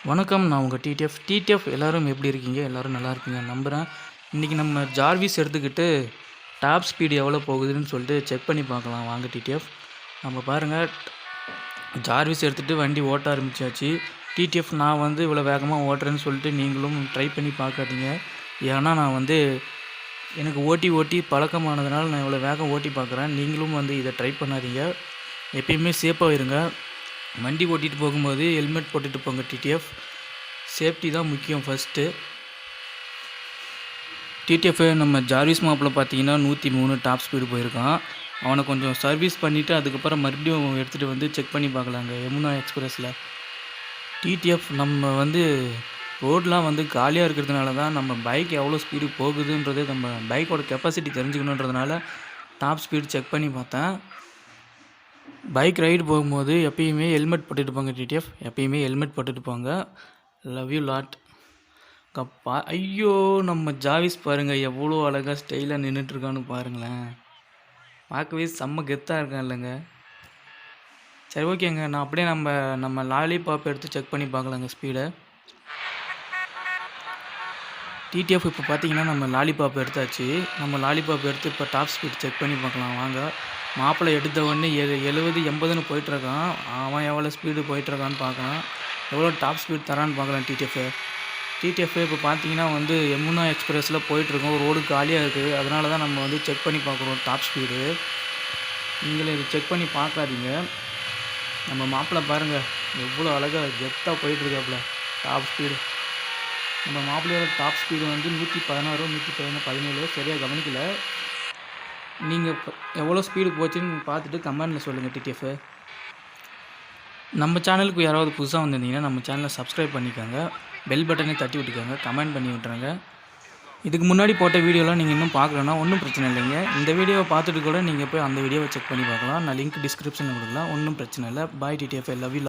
வணக்கம். நான் உங்கள் டிடிஎஃப் எல்லோரும் எப்படி இருக்கீங்க? எல்லோரும் நல்லா இருக்கீங்க நம்புகிறேன். இன்றைக்கி நம்ம ஜார்விஸ் எடுத்துக்கிட்டு டாப் ஸ்பீடு எவ்வளோ போகுதுன்னு சொல்லிட்டு செக் பண்ணி பார்க்கலாம் வாங்க டிடிஎஃப். நம்ம பாருங்கள், ஜார்விஸ் எடுத்துகிட்டு வண்டி ஓட்ட ஆரம்பித்தாச்சு. டிடிஎஃப் நான் இவ்வளோ வேகமாக ஓட்டுறேன்னு சொல்லிட்டு நீங்களும் ட்ரை பண்ணி பார்க்காதீங்க. ஏன்னா நான் எனக்கு ஓட்டி பழக்கமானதுனால நான் இவ்வளோ வேகம் ஓட்டி பார்க்குறேன். நீங்களும் இதை ட்ரை பண்ணாதீங்க. எப்பயுமே சேஃபாக இருங்க. வண்டி ஓட்டிகிட்டு போகும்போது ஹெல்மெட் போட்டுட்டு போங்க டிடிஎஃப். சேஃப்டி தான் முக்கியம் ஃபஸ்ட்டு. டிடிஎஃப் நம்ம ஜார்விஸ் மாப்பில் பார்த்தீங்கன்னா 103 டாப் ஸ்பீடு போயிருக்கான். அவனை கொஞ்சம் சர்வீஸ் பண்ணிவிட்டு அதுக்கப்புறம் மறுபடியும் எடுத்துகிட்டு செக் பண்ணி பார்க்கலாங்க யமுனா எக்ஸ்பிரஸில். டிடிஎஃப் நம்ம ரோடெலாம் காலியாக இருக்கிறதுனால தான் நம்ம பைக் எவ்வளோ ஸ்பீடு போகுதுன்றது நம்ம பைக்கோட கெப்பாசிட்டி தெரிஞ்சுக்கணுன்றதுனால டாப் ஸ்பீடு செக் பண்ணி பார்த்தேன். பைக் ரைடு போகும்போது எப்பயுமே ஹெல்மெட் போட்டுட்டு போங்க டிடிஎஃப். எப்பயுமே ஹெல்மெட் போட்டுட்டு போங்க. Love you lot. ஐயோ, நம்ம ஜார்விஸ் பாருங்கள் எவ்வளோ அழகாக ஸ்டைலாக நின்றுட்டுருக்கான்னு பாருங்களேன். பார்க்கவே செம்ம கெத்தாக இருக்கான் இல்லைங்க. சரி, ஓகேங்க. நான் அப்படியே நம்ம லாலிபாப் எடுத்து செக் பண்ணி பார்க்கலாங்க ஸ்பீடை. டிடிஎஃப் இப்போ பார்த்தீங்கன்னா நம்ம லாலிபாப் எடுத்தாச்சு. நம்ம லாலிபாப் எடுத்து இப்போ டாப் ஸ்பீட் செக் பண்ணி பார்க்கலாம் வாங்க. மாப்பிள்ளை எடுத்த உடனே 70 80ன்னு போயிட்டுருக்கான். அவன் எவ்வளோ ஸ்பீடு போயிட்டுருக்கான்னு பார்க்கலாம். எவ்வளோ டாப் ஸ்பீட் தரான்னு பார்க்கலாம் டிடிஎஃப் இப்போ பார்த்தீங்கன்னா யமுனா எக்ஸ்பிரஸில் போயிட்டுருக்கோம். ரோடு காலியாக இருக்குது. அதனால தான் நம்ம செக் பண்ணி பார்க்குறோம் டாப் ஸ்பீடு. நீங்களே இது செக் பண்ணி பார்க்காதீங்க. நம்ம மாப்பிள்ளை பாருங்கள் எவ்வளோ அழகாக கெத்தாக போயிட்டுருக்காப்புல டாப் ஸ்பீடு. நம்ம மாப்பிள்ளையோட டாப் ஸ்பீடு 116 117 சரியாக கவனிக்கல. நீங்கள் எவ்வளோ ஸ்பீடு போச்சுன்னு பார்த்துட்டு கமெண்டில் சொல்லுங்கள் டிடிஎஃப். நம்ம சேனலுக்கு யாராவது புதுசாக வந்திருந்தீங்கன்னா நம்ம சேனலை சப்ஸ்கிரைப் பண்ணிக்கோங்க. பெல் பட்டனை தட்டி விட்டுக்கோங்க. கமெண்ட் பண்ணி விட்டுருங்க. இதுக்கு முன்னாடி போட்ட வீடியோலாம் நீங்கள் இன்னும் பார்க்கலன்னா ஒன்றும் பிரச்சனை இல்லைங்க. இந்த வீடியோவை பார்த்துட்டு கூட நீங்கள் போய் அந்த வீடியோவை செக் பண்ணி பார்க்கலாம். நான் லிங்க் டிஸ்கிரிப்ஷனில் கொடுக்கலாம். ஒன்றும் பிரச்சனை இல்லை. பாய் டிடிஎஃப். Love you.